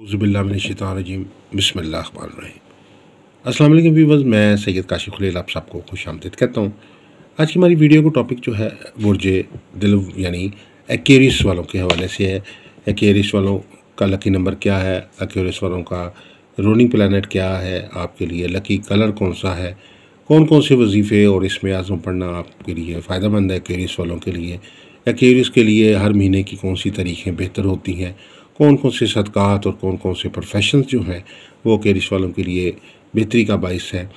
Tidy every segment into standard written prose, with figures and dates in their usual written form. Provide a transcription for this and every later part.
औज़ुबिल्लाहिमिनश्शैतानिर्रजीम बिस्मिल्लाहिर्रहमानिर्रहीम। अस्सलाम वालेकुम व्यूअर्स, मैं सैयद काशिफ खलील आप सबको खुशामदीद कहता हूँ। आज की हमारी वीडियो का टॉपिक जो है बुर्ज दिल यानी एक्वेरियस वालों के हवाले से है। एक्वेरियस वालों का लकी नंबर क्या है, एक्वेरियस वालों का रूलिंग प्लैनेट क्या है, आपके लिए लकी कलर कौन सा है, कौन कौन से वजीफ़े और इसमें आज़म पढ़ना आपके लिए फ़ायदेमंद है। एक्वेरियस वालों के लिए, एक्वेरियस के लिए हर महीने की कौन सी तारीखें बेहतर होती हैं, कौन कौन से सदक़ात और कौन कौन से प्रोफेशंस जो हैं वो एक्वेरियस वालों के लिए बेहतरी का बाइस है,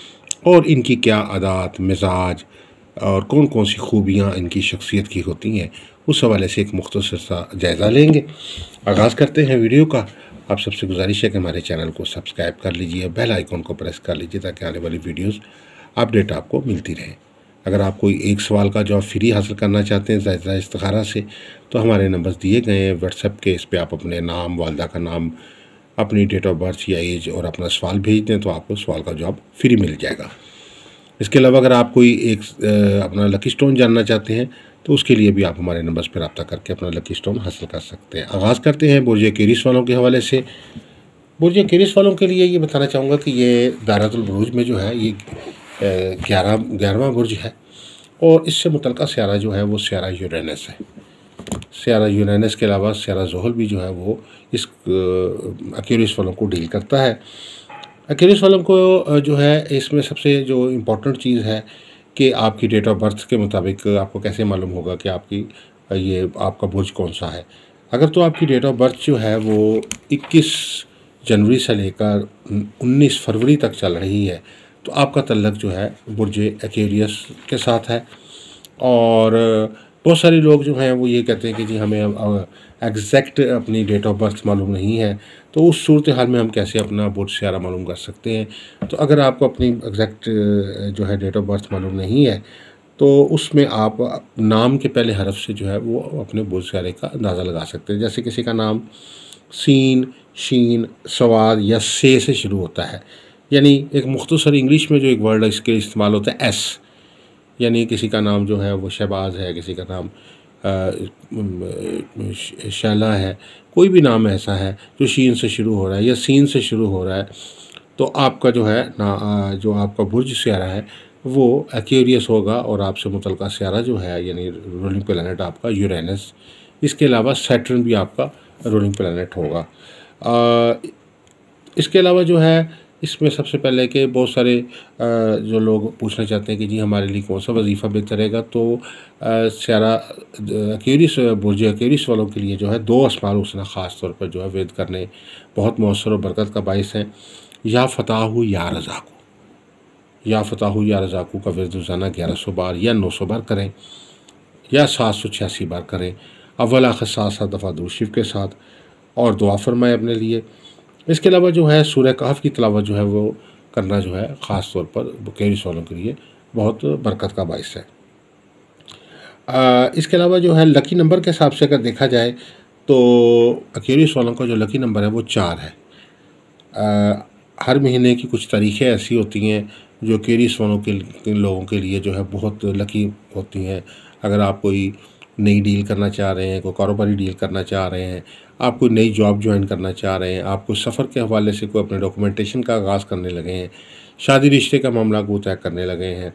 और इनकी क्या आदात मिजाज और कौन कौन सी खूबियाँ इनकी शख्सियत की होती हैं, उस हवाले से एक मुख्तसर सा जायज़ा लेंगे। आगाज़ करते हैं वीडियो का। आप सबसे गुजारिश है कि हमारे चैनल को सब्सक्राइब कर लीजिए, बेल आइकॉन को प्रेस कर लीजिए ताकि आने वाली वीडियोज़ अपडेट आपको मिलती रहे। अगर आप कोई एक सवाल का जवाब फ्री हासिल करना चाहते हैं जायज़ा इस्तिखारा से, तो हमारे नंबर्स दिए गए हैं व्हाट्सएप के। इस पर आप अपने नाम, वालदा का नाम, अपनी डेट ऑफ बर्थ या एज और अपना सवाल भेज दें तो आपको सवाल का जवाब फ्री मिल जाएगा। इसके अलावा अगर आप कोई एक अपना लकी स्टोन जानना चाहते हैं तो उसके लिए भी आप हमारे नंबर्स पर रब्ता करके अपना लकी स्टोन हासिल कर सकते हैं। आगाज़ करते हैं बुर्ज एक्वेरियस वालों के हवाले से। बुर्ज एक्वेरियस वालों के लिए ये बताना चाहूँगा कि ये दायरतुल बुरूज में जो है ये 11वां बुर्ज है, और इससे मुतल्लिक़ सियारा जो है वो सियारा यूरेनस है। सियारा यूरेनस के अलावा सियारा ज़ुहल भी जो है वो इस एक्वेरियस वालों को डील करता है। एक्वेरियस वालों को जो है इसमें सबसे जो इम्पोर्टेंट चीज़ है कि आपकी डेट ऑफ बर्थ के मुताबिक आपको कैसे मालूम होगा कि आपकी ये आपका बुर्ज कौन सा है। अगर तो आपकी डेट ऑफ बर्थ जो है वो 21 जनवरी से लेकर 19 फरवरी तक चल रही है तो आपका तल्लक जो है बुर्ज एक्वेरियस के साथ है। और बहुत सारे लोग जो हैं वो ये कहते हैं कि जी हमें एग्जैक्ट अपनी डेट ऑफ बर्थ मालूम नहीं है, तो उस सूरत हाल में हम कैसे अपना बुर्ज सियारा मालूम कर सकते हैं। तो अगर आपको अपनी एग्जैक्ट जो है डेट ऑफ बर्थ मालूम नहीं है तो उसमें आप नाम के पहले हरफ से जो है वो अपने बुर्ज सियारे का अंदाज़ा लगा सकते हैं। जैसे किसी का नाम सीन, शीन, सवाद या से शुरू होता है, यानी एक मुख्तसर इंग्लिश में जो एक वर्ड इसके इस्तेमाल होता है एस, यानी किसी का नाम जो है वो शहबाज है, किसी का नाम शैला है, कोई भी नाम ऐसा है जो शीन से शुरू हो रहा है या सीन से शुरू हो रहा है, तो आपका जो है ना जो आपका बुर्ज सियारा है वो एक्वेरियस होगा, और आपसे मुतल्लिक़ सियारा जो है यानी रूलिंग प्लैनेट आपका यूरेनस। इसके अलावा सैटर्न भी आपका रूलिंग प्लैनेट होगा। इसके अलावा जो है इसमें सबसे पहले कि बहुत सारे जो लोग पूछना चाहते हैं कि जी हमारे लिए कौन सा वजीफ़ा बेहतर रहेगा, तो सियारा एक्वेरियस बुर्ज एक्वेरियस वालों के लिए जो है 2 अस्माउल हुस्ना ख़ास तौर पर जो है वेद करने बहुत मौसर और बरकत का बाइस है। या फ़ताहु या रज़ाक़ु, या फ़ताहु या रज़ाक़ु का विर्द रोज़ाना 1100 बार या 900 बार करें या 786 बार करें, अव्वल आखिर 7 दफ़ा दुरूद शरीफ के साथ, और दुआ फरमाएं अपने लिए। इसके अलावा जो है सूरह कहफ की तिलावत जो है वो करना जो है ख़ास तौर पर एक्वेरियस वालों के लिए बहुत बरकत का बाइस है। इसके अलावा जो है लकी नंबर के हिसाब से अगर देखा जाए तो एक्वेरियस वालों का जो लकी नंबर है वो 4 है। हर महीने की कुछ तारीखें ऐसी होती हैं जो एक्वेरियस वालों के लोगों के लिए जो है बहुत लकी होती हैं। अगर आप कोई नई डील करना चाह रहे हैं, कोई कारोबारी डील करना चाह रहे हैं, आप कोई नई जॉब ज्वाइन करना चाह रहे हैं, आप कोई सफ़र के हवाले से कोई अपने डॉक्यूमेंटेशन का आगाज़ करने लगे हैं, शादी रिश्ते का मामला को तय करने लगे हैं,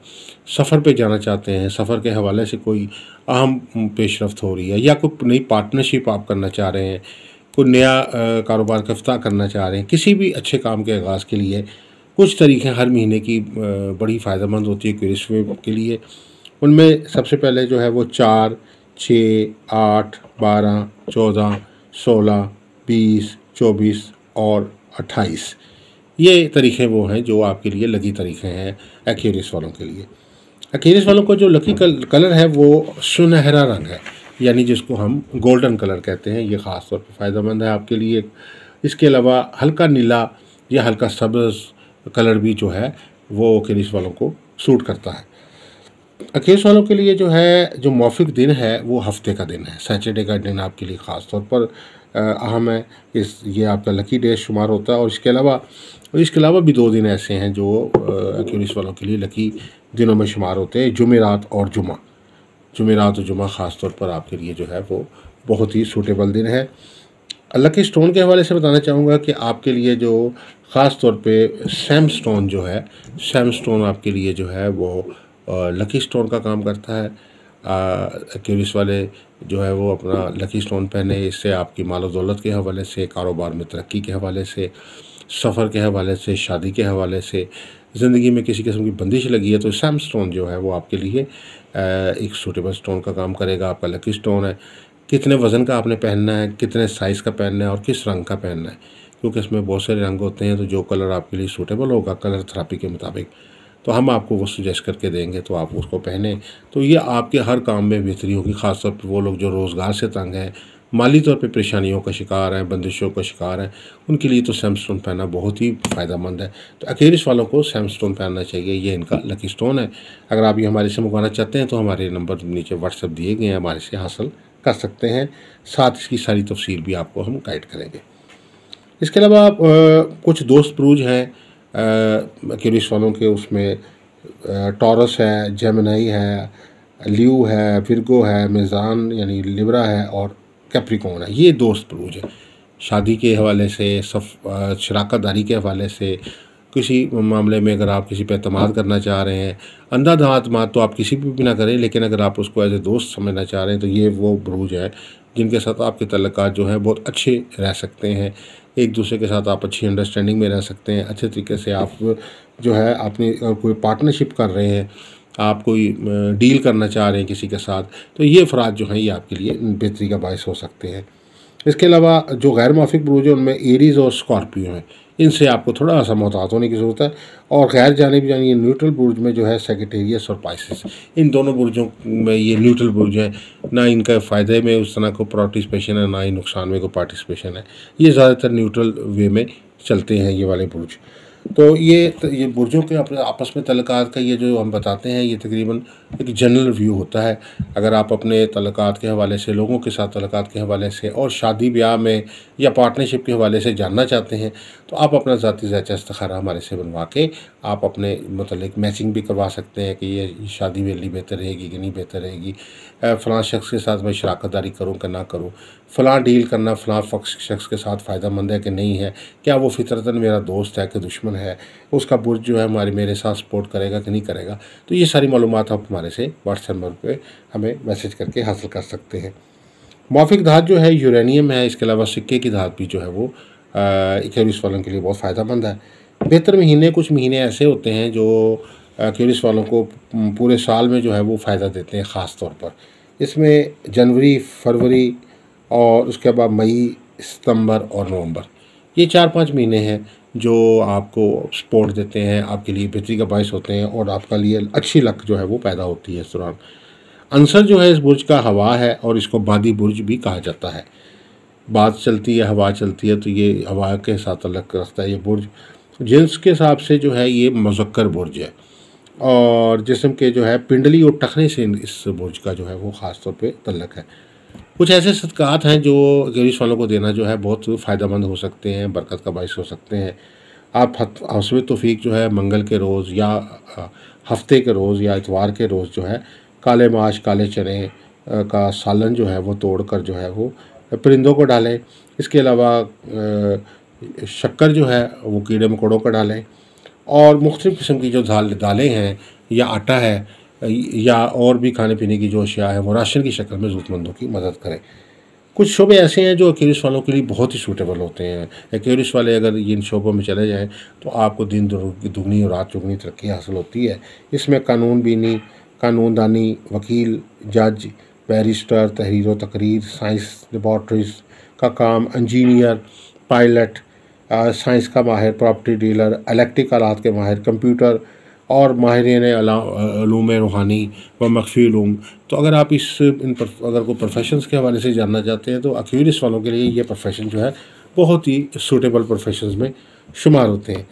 सफ़र पे जाना चाहते हैं, सफ़र के हवाले से कोई अहम पेशरफ्त हो रही है, या कोई नई पार्टनरशिप आप करना चाह रहे हैं, कोई नया कारोबार का इफ्ताह करना चाह रहे हैं, किसी भी अच्छे काम के आगाज़ के लिए कुछ तरीक़ें हर महीने की बड़ी फ़ायदेमंद होती है एक्वेरियस के लिए। उनमें सबसे पहले जो है वो 4, 6, 8, 12, 14, 16, 20, 24 और 28 ये तरीक़े वो हैं जो आपके लिए लकी तरीक़े हैं एक्वेरियस वालों के लिए। एक्वेरियस वालों को जो लकी कलर है वो सुनहरा रंग है, यानी जिसको हम गोल्डन कलर कहते हैं, ये ख़ास तौर पर फ़ायदेमंद है आपके लिए। इसके अलावा हल्का नीला या हल्का सब्ज़ कलर भी जो है वो एक्वेरियस वालों को सूट करता है। एक्वेरियस वालों के लिए जो है जो मौफिक दिन है वो हफ्ते का दिन है, सैटरडे का दिन आपके लिए ख़ास तौर पर अहम है। ये आपका लकी डे शुमार होता है। और इसके अलावा भी 2 दिन ऐसे हैं जो एक्वेरियस वालों के लिए लकी दिनों में शुमार होते हैं, जुमेरात और जुमा। जुमेरात और जुमा ख़ास तौर पर आपके लिए जो है वो बहुत ही सूटेबल दिन है। लकी स्टोन के हवाले से बताना चाहूँगा कि आपके लिए जो ख़ास तौर पे सैम स्टोन जो है, सैम स्टोन आपके लिए जो है वो लकी स्टोन का काम करता है। एक्यूरिस वाले जो है वो अपना लकी स्टोन पहने, इससे आपकी मालो दौलत के हवाले से, कारोबार में तरक्की के हवाले से, सफ़र के हवाले से, शादी के हवाले से, ज़िंदगी में किसी किस्म की बंदिश लगी है तो सैम स्टोन जो है वो आपके लिए एक सूटेबल स्टोन का काम करेगा। आपका लकी स्टोन है, कितने वज़न का आपने पहनना है, कितने साइज़ का पहनना है और किस रंग का पहनना है, क्योंकि इसमें बहुत सारे रंग होते हैं। तो जो कलर आपके लिए सूटेबल होगा कलर थेरेपी के मुताबिक, तो हम आपको वो सजेस्ट करके देंगे, तो आप उसको पहने। तो ये आपके हर काम में बेहतरी होगी। ख़ासतौर पर वो लोग जो रोज़गार से तंग हैं, माली तौर पे परेशानियों का शिकार हैं, बंदिशों का शिकार हैं, उनके लिए तो सैम स्टोन पहनना बहुत ही फ़ायदेमंद है। तो एक्वेरियस वालों को सैम स्टोन पहनना चाहिए, ये इनका लकी स्टोन है। अगर आप ये हमारे से मंगवाना चाहते हैं तो हमारे नंबर नीचे व्हाट्सएप दिए गए हैं, हमारे से हासिल कर सकते हैं। साथ इसकी सारी तफसील भी आपको हम गाइड करेंगे। इसके अलावा कुछ दोस्त ब्रूज हैं एक्वेरियस वालों के, उसमें टॉरस है, जेमिनी है, लियो है, विर्गो है, मीज़ान यानी लिब्रा है और कैप्रिकॉर्न है। ये दोस्त ब्रूज है। शादी के हवाले से, शराकत दारी के हवाले से, किसी मामले में अगर आप किसी पे एतमाद करना चाह रहे हैं, अंधा एतमाद तो आप किसी पे भी ना करें, लेकिन अगर आप उसको एज ए दोस्त समझना चाह रहे हैं तो ये वो ब्रूज है जिनके साथ आपके तल्लुकात जो हैं बहुत अच्छे रह सकते हैं। एक दूसरे के साथ आप अच्छी अंडरस्टैंडिंग में रह सकते हैं। अच्छे तरीके से आप जो है अपनी कोई पार्टनरशिप कर रहे हैं, आप कोई डील करना चाह रहे हैं किसी के साथ, तो ये अफराद जो हैं ये आपके लिए बेहतरी का बायस हो सकते हैं। इसके अलावा जो गैर माफिक बुरूज है उनमें एरीज़ और स्कॉर्पियो हैं, इनसे आपको थोड़ा सा मोहतात होने की ज़रूरत है। और गैर जानिब यानी न्यूट्रल बुर्ज में जो है सेगिटेरियस और पाइसेस, इन दोनों बुर्जों में ये न्यूट्रल बुर्ज हैं, ना इनका फ़ायदे में उस तरह को पार्टिसिपेशन है, ना ही नुकसान में को पार्टिसिपेशन है। ये ज़्यादातर न्यूट्रल वे में चलते हैं ये वाले बुर्ज। तो ये बुर्जों के अपने आपस में तल्लुकात का ये जो हम बताते हैं, ये तकरीबन एक जनरल व्यू होता है। अगर आप अपने तल्लुकात के हवाले से, लोगों के साथ तल्लुकात के हवाले से और शादी ब्याह में या पार्टनरशिप के हवाले से जानना चाहते हैं, तो आप अपना ज़ाती ज़ायचा इस्तिखारा हमारे से बनवा के आप अपने मतलब मैचिंग भी करवा सकते हैं कि ये शादी मेरे लिए बेहतर रहेगी कि नहीं बेहतर रहेगी, फ़लाँ शख्स के साथ मैं शराकत दारी करूँ कि ना करूँ, फ़लाँ डील करना फ़लाँ शख्स के साथ फ़ायदेमंद है कि नहीं है, क्या वो फितरतन मेरा दोस्त है कि दुश्मन है, उसका बुर्ज जो है मेरे साथ सपोर्ट करेगा कि नहीं करेगा। तो ये सारी मालूमात आप हमारे से व्हाट्सएप नंबर पे हमें मैसेज करके हासिल कर सकते हैं। मौफिक धात जो है यूरेनियम है, इसके अलावा सिक्के की धात भी जो है वो एक्वेरियस वालों के लिए बहुत फ़ायदेमंद है। बेहतर महीने, कुछ महीने ऐसे होते हैं जो एक्वेरियस वालों को पूरे साल में जो है वो फ़ायदा देते हैं। ख़ास तौर पर इसमें जनवरी, फरवरी और उसके बाद मई, सितंबर और नवंबर, ये 4-5 महीने हैं जो आपको सपोर्ट देते हैं, आपके लिए बेहतरी का बायस होते हैं और आपका लिए अच्छी लक जो है वो पैदा होती है इस दौरान। अंसर जो है इस बुर्ज का हवा है और इसको बादी बुर्ज भी कहा जाता है। बात चलती है, हवा चलती है, तो ये हवा के साथ अलग रखता है ये बुर्ज। जिन्स के हिसाब से जो है ये मुज़क्कर बुर्ज है और जिस्म के जो है पिंडली और टखने से इस बुर्ज का जो है वो ख़ास तौर पे तल्लक है। कुछ ऐसे सदक़ात हैं जो एक्वेरियस वालों को देना जो है बहुत फ़ायदेमंद हो सकते हैं, बरकत का बायस हो सकते हैं। आप हौसले तौफीक जो है मंगल के रोज़ या हफ्ते के रोज़ या इतवार के रोज़ जो है काले माश, काले चने का सालन जो है वो तोड़ कर जो है वो परिंदों को डालें। इसके अलावा शक्कर जो है वो कीड़े मकोड़ों को डालें और मुख्तलिफ़ किस्म की जो दालें हैं या आटा है या और भी खाने पीने की जो अशिया है वो राशन की शक्ल में ज़रूरतमंदों की मदद करें। कुछ शोबे ऐसे हैं जो एक्वेरियस वालों के लिए बहुत ही सूटेबल होते हैं। एक्वेरियस वाले अगर इन शोबों में चले जाएं तो आपको दिन दुगनी और रात चौगनी तरक्की हासिल होती है। इसमें कानून बीनी, कानूनदानी, वकील, जज, बैरिस्टर, तहरीर व तकरीर, साइंस लेबॉर्ट्रीज़ का काम, इंजीनियर, पायलट, साइंस का माहिर, प्रॉपर्टी डीलर, इलेक्ट्रिक आलात के माहिर, कंप्यूटर और माहिरीन उलूम रूहानी व मख्फी उलूम। तो अगर आप अगर कोई प्रोफेशंस के हवाले से जानना चाहते हैं तो एक्वेरियस वालों के लिए ये प्रोफेशन जो है बहुत ही सूटेबल प्रोफेशंस में शुमार होते हैं।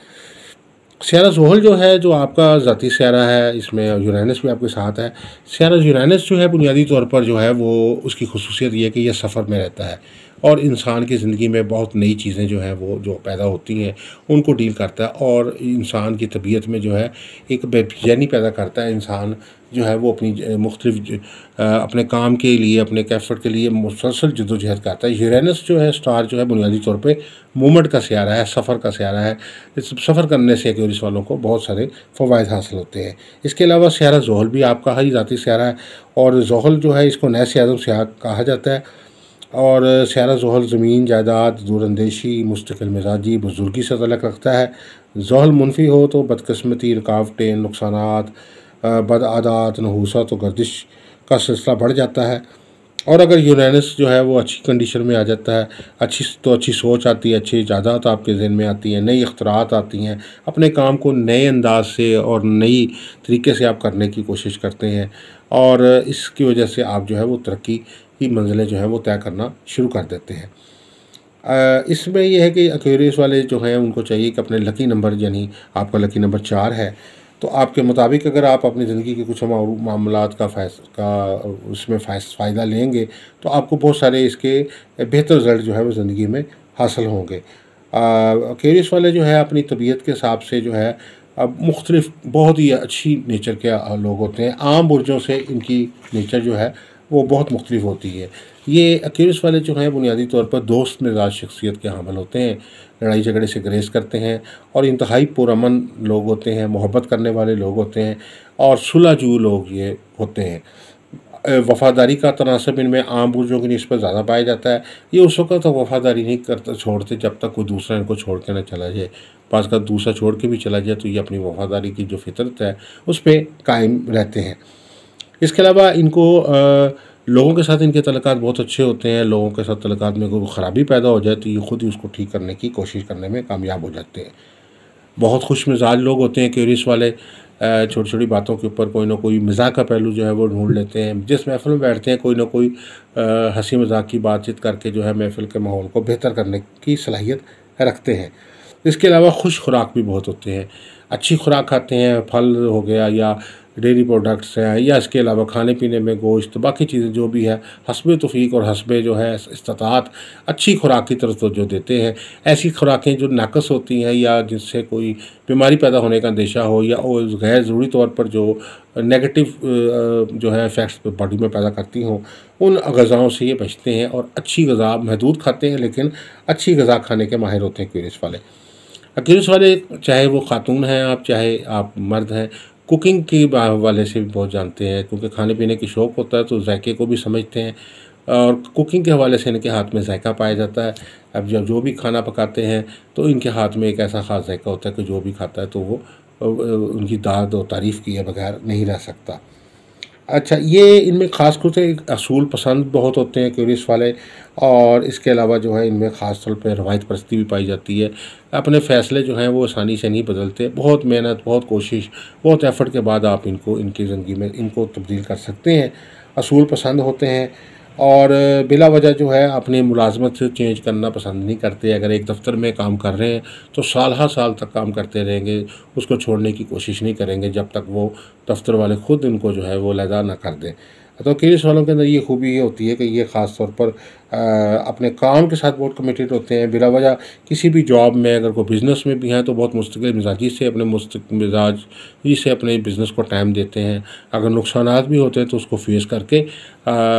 सियारा ज़ुहल जो है, जो आपका ज़ाती सियारा है, इसमें यूरेनस भी आपके साथ है। सियारा यूरेनस जो है बुनियादी तौर पर जो है वो उसकी खुसूसियत ये है कि यह सफ़र में रहता है और इंसान की ज़िंदगी में बहुत नई चीज़ें जो हैं वो जो पैदा होती हैं उनको डील करता है, और इंसान की तबीयत में जो है एक बेचैनी पैदा करता है। इंसान जो है वो अपनी मुख्तलिफ अपने काम के लिए, अपने कैफर्ट के लिए मुसलसल जद्दोजहद करता है। यूरेनस जो है स्टार जो है बुनियादी तौर पे मूवमेंट का सियारा है, सफ़र का सियारा है। इस सफ़र करने से एक्वेरियस वालों को बहुत सारे फ़वाइद हासिल होते हैं। इसके अलावा सियारा ज़ोहल भी आपका ही ज़ाती सियारा है, और ज़ोहल जो है इसको नए सियारों से कहा जाता है। और सियारा ज़ोहल ज़मीन, जायदाद, दूरअंदेशी, मुस्तकिल मिजाजी, बुजुर्गी से तल्लुक़ रखता है। ज़ोहल मुनफी हो तो बदकिस्मती, रुकावटें, नुकसानात, बदआदात, नहूसत और गर्दिश का सिलसिला बढ़ जाता है। और अगर यूरेनस जो है वो अच्छी कंडीशन में आ जाता है, अच्छी सोच आती है, अच्छी इजादात आपके ज़हन में आती हैं, नई इख्तरात आती हैं, अपने काम को नए अंदाज से और नई तरीके से आप करने की कोशिश करते हैं, और इसकी वजह से आप जो है वो तरक्की की मंजिलें जो है वो तय करना शुरू कर देते हैं। इसमें यह है कि एक्वेरियस वाले जो हैं उनको चाहिए कि अपने लकी नंबर, यानी आपका लकी नंबर 4 है, तो आपके मुताबिक अगर आप अपनी ज़िंदगी के कुछ मामलात का उसमें फ़ायदा लेंगे तो आपको बहुत सारे इसके बेहतर रिज़ल्ट जो है वो ज़िंदगी में हासिल होंगे। एक्वेरियस वाले जो है अपनी तबीयत के हिसाब से जो है अब मुख्तलिफ बहुत ही अच्छी नेचर के लोग होते हैं। आम बुर्जों से इनकी नेचर जो है वो बहुत मुख्तलिफ होती है। ये एक्वेरियस वाले जो हैं बुनियादी तौर पर दोस्त मिजाज शख्सियत के हामिल होते हैं, लड़ाई झगड़े से गुरेज करते हैं, और इंतहाई पुरअमन लोग होते हैं, मोहब्बत करने वाले लोग होते हैं, और सुलहजू लोग ये होते हैं। वफ़ादारी का तनासब इनमें आम बुर्जों की निस्बत ज़्यादा पाया जाता है। ये उस वक़्त तक वफ़ादारी नहीं करते छोड़ते जब तक कोई दूसरा इनको छोड़ के ना चला जाए। पास का दूसरा छोड़ के भी चला जाए तो ये अपनी वफ़ादारी की जो फितरत है उस पे कायम रहते हैं। इसके अलावा इनको लोगों के साथ इनके तल्लुकात बहुत अच्छे होते हैं। लोगों के साथ तल्लुकात में कोई ख़राबी पैदा हो जाए तो ये खुद ही उसको ठीक करने की कोशिश करने में कामयाब हो जाते हैं। बहुत खुश मिजाज लोग होते हैं एक्वेरियस वाले। छोटी छोटी बातों के ऊपर कोई ना कोई मज़ाक का पहलू जो है वो ढूंढ लेते हैं। जिस महफ़िल में बैठते हैं कोई ना कोई हंसी मजाक की बातचीत करके जो है महफ़िल के माहौल को बेहतर करने की सलाहियत रखते हैं। इसके अलावा खुश खुराक भी बहुत होते हैं। अच्छी खुराक खाते हैं, फल हो गया या डेयरी प्रोडक्ट्स हैं, या इसके अलावा खाने पीने में गोश्त, बाकी चीज़ें जो भी है हस्बे तौफीक और हस्बे जो है इस्तात अच्छी खुराक की तरफ तवज्जो देते हैं। ऐसी खुराकें जो नाकस होती हैं या जिससे कोई बीमारी पैदा होने का अंदेशा हो, या गैर ज़रूरी तौर पर जो नेगेटिव जो है इफ़ेक्ट्स बॉडी में पैदा करती हों, उन ग़िज़ाओं से ये बचते हैं और अच्छी ग़िज़ा महदूद खाते हैं, लेकिन अच्छी ग़िज़ा खाने के माहिर होते हैं एक्वेरियस वाले। एक्वेरियस वाले चाहे वो खातून हैं आप, चाहे आप मर्द हैं, कुकिंग के हवाले से भी बहुत जानते हैं, क्योंकि खाने पीने की शौक़ होता है तो जायके को भी समझते हैं, और कुकिंग के हवाले से इनके हाथ में जायका पाया जाता है। अब जब जो भी खाना पकाते हैं तो इनके हाथ में एक ऐसा ख़ास जायका होता है कि जो भी खाता है तो वो उनकी दाद और तारीफ़ किए बगैर नहीं रह सकता। अच्छा, ये इनमें ख़ास तौर से एक असूल पसंद बहुत होते हैं एक्वेरियस वाले, और इसके अलावा जो है इनमें ख़ास तौर पे रवायत परस्ती भी पाई जाती है। अपने फ़ैसले जो हैं वो आसानी से नहीं बदलते। बहुत मेहनत, बहुत कोशिश, बहुत एफ़र्ट के बाद आप इनको इनकी ज़िंदगी में इनको तब्दील कर सकते हैं। असूल पसंद होते हैं, और बिला वजह जो है अपनी मुलाज़मत से चेंज करना पसंद नहीं करते। अगर एक दफ़्तर में काम कर रहे हैं तो साल हर साल तक काम करते रहेंगे, उसको छोड़ने की कोशिश नहीं करेंगे जब तक वो दफ़्तर वाले ख़ुद इनको जो है वो अलहदा ना कर दें। तो एक्वेरियस वालों के अंदर ये खूबी ये होती है कि ये ख़ास तौर पर अपने काम के साथ बहुत कमिटेड होते हैं। बिला वजह किसी भी जॉब में, अगर कोई बिज़नेस में भी हैं तो बहुत मुस्तकिल मिजाजी से मिजाजी से अपने बिज़नेस को टाइम देते हैं। अगर नुकसानात भी होते हैं तो उसको फेस करके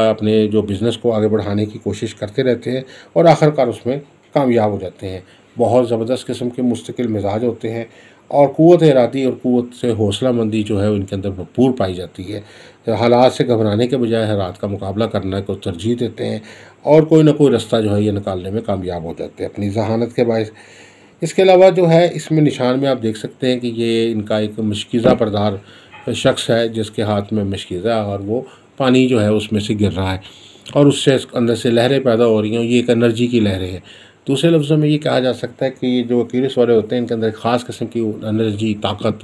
अपने जो बिज़नेस को आगे बढ़ाने की कोशिश करते रहते हैं, और आखिरकार उसमें कामयाब हो जाते हैं। बहुत ज़बरदस्त किस्म के मुस्तकिल मिजाज होते हैं, और क़ुव्वत इरादी और क़ुव्वत से हौसला मंदी जो है इनके अंदर भरपूर पाई जाती है। हालात से घबराने के बजाय हालात का मुकाबला करने को तरजीह देते हैं, और कोई ना कोई रास्ता जो है ये निकालने में कामयाब हो जाते हैं अपनी ज़हानत के बायस। इसके अलावा जो है इसमें निशान में आप देख सकते हैं कि ये इनका एक मशकीज़ा परदार शख्स है जिसके हाथ में मशकीज़ा है, और वो पानी जो है उसमें से गिर रहा है और उससे अंदर से लहरें पैदा हो रही हैं। ये एक एनर्जी की लहरें हैं। दूसरे लफ्ज़ों में ये कहा जा सकता है कि ये जो एक्वेरियस वाले होते हैं इनके अंदर ख़ास किस्म की एनर्जी, ताकत,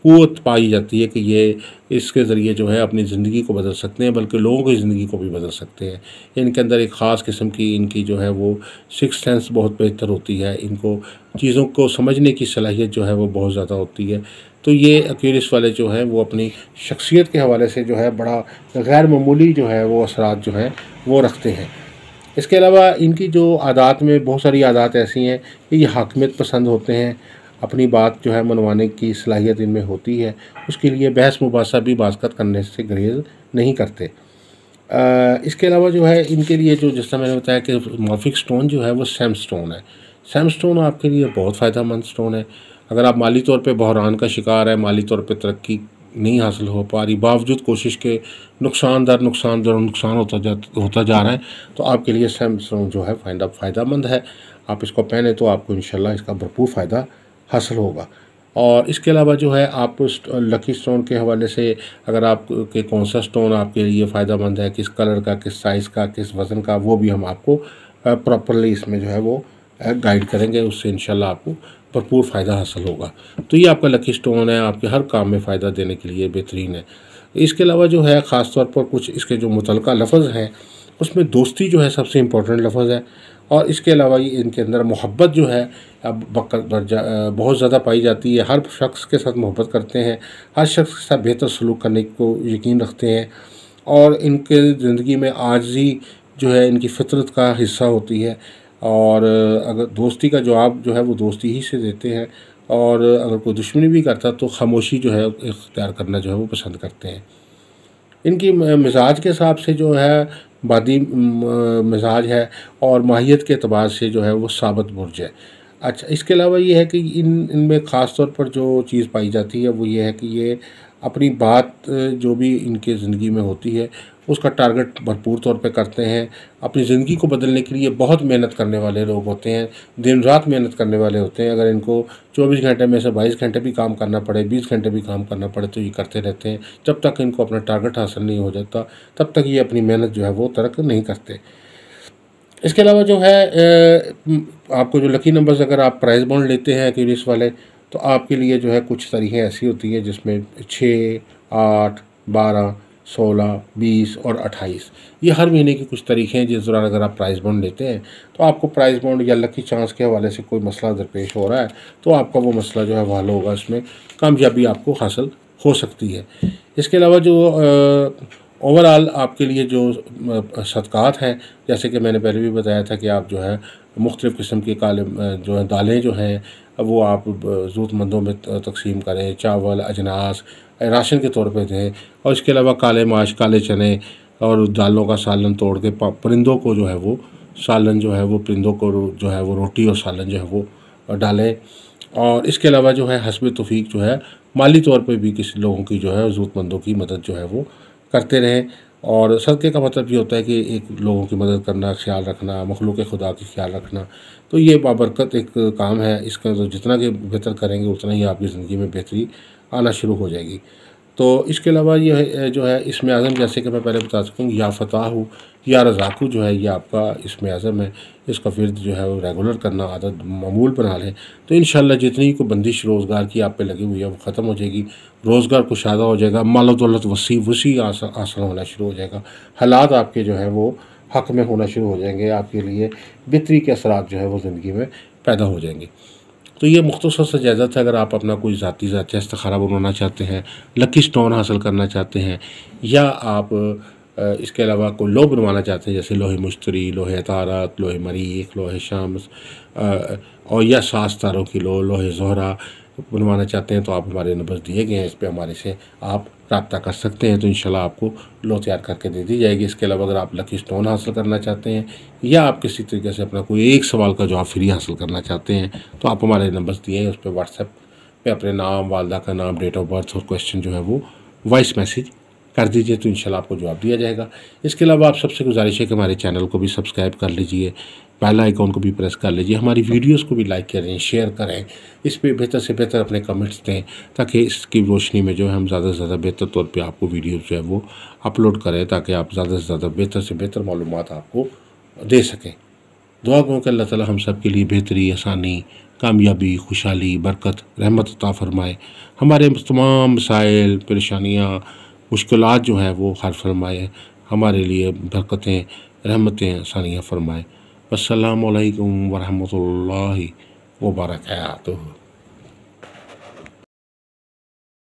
क़ुव्वत पाई जाती है कि ये इसके ज़रिए जो है अपनी ज़िंदगी को बदल सकते हैं, बल्कि लोगों की ज़िंदगी को भी बदल सकते हैं। इनके अंदर एक ख़ास किस्म की इनकी जो है वो सिक्स्थ सेंस बहुत बेहतर होती है। इनको चीज़ों को समझने की सलाहियत जो है वो बहुत ज़्यादा होती है। तो ये एक्वेरियस वाले जो हैं वो अपनी शख्सियत के हवाले से जो है बड़ा गैर मामूली जो है वो असरात जो हैं वो रखते हैं। इसके अलावा इनकी जो आदात में बहुत सारी आदात ऐसी हैं कि ये हाकिमियत पसंद होते हैं, अपनी बात जो है मनवाने की सलाहियत इनमें होती है, उसके लिए बहस मुबासा भी बाज़त करने से गुरेज़ नहीं करते। इसके अलावा जो है इनके लिए जो जिस तरह मैंने बताया कि मॉर्फिक स्टोन जो है वो सैम स्टोन है। सैम स्टोन आपके लिए बहुत फ़ायदेमंद स्टोन है। अगर आप माली तौर पे बहरान का शिकार है, माली तौर पे तरक्की नहीं हासिल हो पा रही, बावजूद कोशिश के नुकसान होता जा रहा है, तो आपके लिए सैम स्टोन जो है फ़ायदेमंद है। आप इसको पहने तो आपको इंशाल्लाह इसका भरपूर फ़ायदा हासिल होगा। और इसके अलावा जो है आप लकी स्टोन के हवाले से अगर आप के कौन सा स्टोन आपके लिए फ़ायदेमंद है, किस कलर का, किस साइज़ का, किस वज़न का, वो भी हम आपको प्रॉपरली इसमें जो है वो गाइड करेंगे। उससे इंशाल्लाह आपको भरपूर फ़ायदा हासिल होगा। तो ये आपका लकी स्टोन है, आपके हर काम में फ़ायदा देने के लिए बेहतरीन है। इसके अलावा जो है ख़ास तौर पर कुछ इसके जो मुतल्लिक़ा लफ्ज़ हैं उसमें दोस्ती जो है सबसे इम्पोर्टेंट लफ्ज़ है। और इसके अलावा ये इनके अंदर मोहब्बत जो है अब बहुत ज़्यादा पाई जाती है। हर शख्स के साथ मोहब्बत करते हैं, हर शख्स के साथ बेहतर सलूक करने को यकीन रखते हैं। और इनके ज़िंदगी में आजिज़ी जो है इनकी फ़ितरत का हिस्सा होती है। और अगर दोस्ती का जवाब जो है वो दोस्ती ही से देते हैं। और अगर कोई दुश्मनी भी करता तो खामोशी जो है इख्तियार करना जो है वो पसंद करते हैं। इनकी मिजाज के हिसाब से जो है बादी मिजाज है, और माहियत के अतबार से जो है वो साबित बुर्ज है। अच्छा, इसके अलावा ये है कि इनमें ख़ास तौर पर जो चीज़ पाई जाती है वो ये है कि ये अपनी बात जो भी इनके ज़िंदगी में होती है उसका टारगेट भरपूर तौर पे करते हैं। अपनी ज़िंदगी को बदलने के लिए बहुत मेहनत करने वाले लोग होते हैं, दिन रात मेहनत करने वाले होते हैं। अगर इनको 24 घंटे में से 22 घंटे भी काम करना पड़े, 20 घंटे भी काम करना पड़े, तो ये करते रहते हैं। जब तक इनको अपना टारगेट हासिल नहीं हो जाता तब तक ये अपनी मेहनत जो है वो तर्क नहीं करते। इसके अलावा जो है आपको जो लकी नंबर्स अगर आप प्राइज़ बॉन्ड लेते हैं एक्यूरेस वाले, तो आपके लिए जो है कुछ तारीखें ऐसी होती हैं जिसमें 6, 8, 12, 16, 20 और 28 ये हर महीने की कुछ तारीखें हैं जिस दौरान अगर आप प्राइज़ बॉन्ड लेते हैं तो आपको प्राइज़ बॉन्ड या लकी चांस के हवाले से कोई मसला दरपेश हो रहा है तो आपका वो मसला जो है वो हल होगा, इसमें कामयाबी आपको हासिल हो सकती है। इसके अलावा जो ओवरऑल आपके लिए जो सदक़ात हैं, जैसे कि मैंने पहले भी बताया था कि आप जो है मुख्तलिफ़ किस्म की काले जो है दालें जो हैं वो आप ज़रूरतमंदों में तक़सीम करें, चावल, अजनास राशन के तौर पे दें। और इसके अलावा काले माश, काले चने और दालों का सालन तोड़ के परिंदों को जो है वो सालन जो है वो परिंदों को जो है वो रोटी और सालन जो है वो डालें। और इसके अलावा जो है हस्ब तौफ़ीक जो है माली तौर पे भी किसी लोगों की जो है ज़रूरतमंदों की मदद जो है वो करते रहें। और सदक़े का मतलब ये होता है कि एक लोगों की मदद करना, ख्याल रखना, मखलूक़ खुदा का ख्याल रखना, तो ये बाबरकत एक काम है। इसका तो जितना कि बेहतर करेंगे उतना ही आपकी ज़िंदगी में बेहतरी आना शुरू हो जाएगी। तो इसके अलावा ये है जो है इसमें आज़म, जैसे कि मैं पहले बता चुका हूँ, या फ़ताह या रज़ाक़ू जो है ये आपका इसमें आज़म है। इसका फ़िर्द जो है वो रेगुलर करना आदत मामूल बना लें तो इंशाअल्लाह जितनी को बंदिश रोज़गार की आप पे लगी हुई है वो ख़त्म हो जाएगी, रोज़गार कुशादा हो जाएगा, माल दौलत वसी हासिल होना शुरू हो जाएगा, हालात आपके जो है वो हक़ में होना शुरू हो जाएंगे, आपके लिए बेहतरी के असरात जो है वो ज़िंदगी में पैदा हो जाएंगे। तो ये मुख्तसर सा जायज़ा था। अगर आप अपना कोई ज़ाती इस्तिखारा बनवाना चाहते हैं, लकी स्टोन हासिल करना चाहते हैं, या आप इसके अलावा कोई लो बनवाना चाहते हैं जैसे लोहे मुश्तरी, लोहे तारक, लोहे मरीख, लोहे शम्स और या सात तारों की लोहे ज़ोहरा बनवाना चाहते हैं तो आप हमारे नंबर दिए गए हैं, इस पर हमारे से आप रब्ता कर सकते हैं, तो इंशाल्लाह आपको लो तैयार करके दे दी जाएगी। इसके अलावा अगर आप लकी स्टोन हासिल करना चाहते हैं या आप किसी तरीके से अपना कोई एक सवाल का जवाब फ्री हासिल करना चाहते हैं तो आप हमारे नंबर्स दिए हैं, उस पर व्हाट्सएप पे अपने नाम, वालदा का नाम, डेट ऑफ बर्थ और क्वेश्चन जो है वो वॉइस मैसेज कर दीजिए तो इंशाल्लाह आपको जवाब दिया जाएगा। इसके अलावा आप सबसे गुजारिश है कि हमारे चैनल को भी सब्सक्राइब कर लीजिए, बेल आइकॉन को भी प्रेस कर लीजिए, हमारी वीडियोस को भी लाइक करें, शेयर करें, इस पे बेहतर से बेहतर अपने कमेंट्स दें ताकि इसकी रोशनी में जो है हम ज़्यादा से ज़्यादा बेहतर तौर पे आपको वीडियोस जो है वो अपलोड करें ताकि आप ज़्यादा से ज़्यादा बेहतर से बेहतर मालूमात आपको दे सकें। दुआ करूँ कि अल्लाह ताला हम सब के लिए बेहतरी, आसानी, कामयाबी, खुशहाली, बरकत, रहमत अता फ़रमाए, हमारे तमाम मसाइल, परेशानियाँ, मुश्किलात जो हैं वो हल फरमाए, हमारे लिए बरकतें, रहमतें, आसानियाँ फ़रमाए। अस्सलामु अलैकुम व रहमतुल्लाहि व बरकातुहू।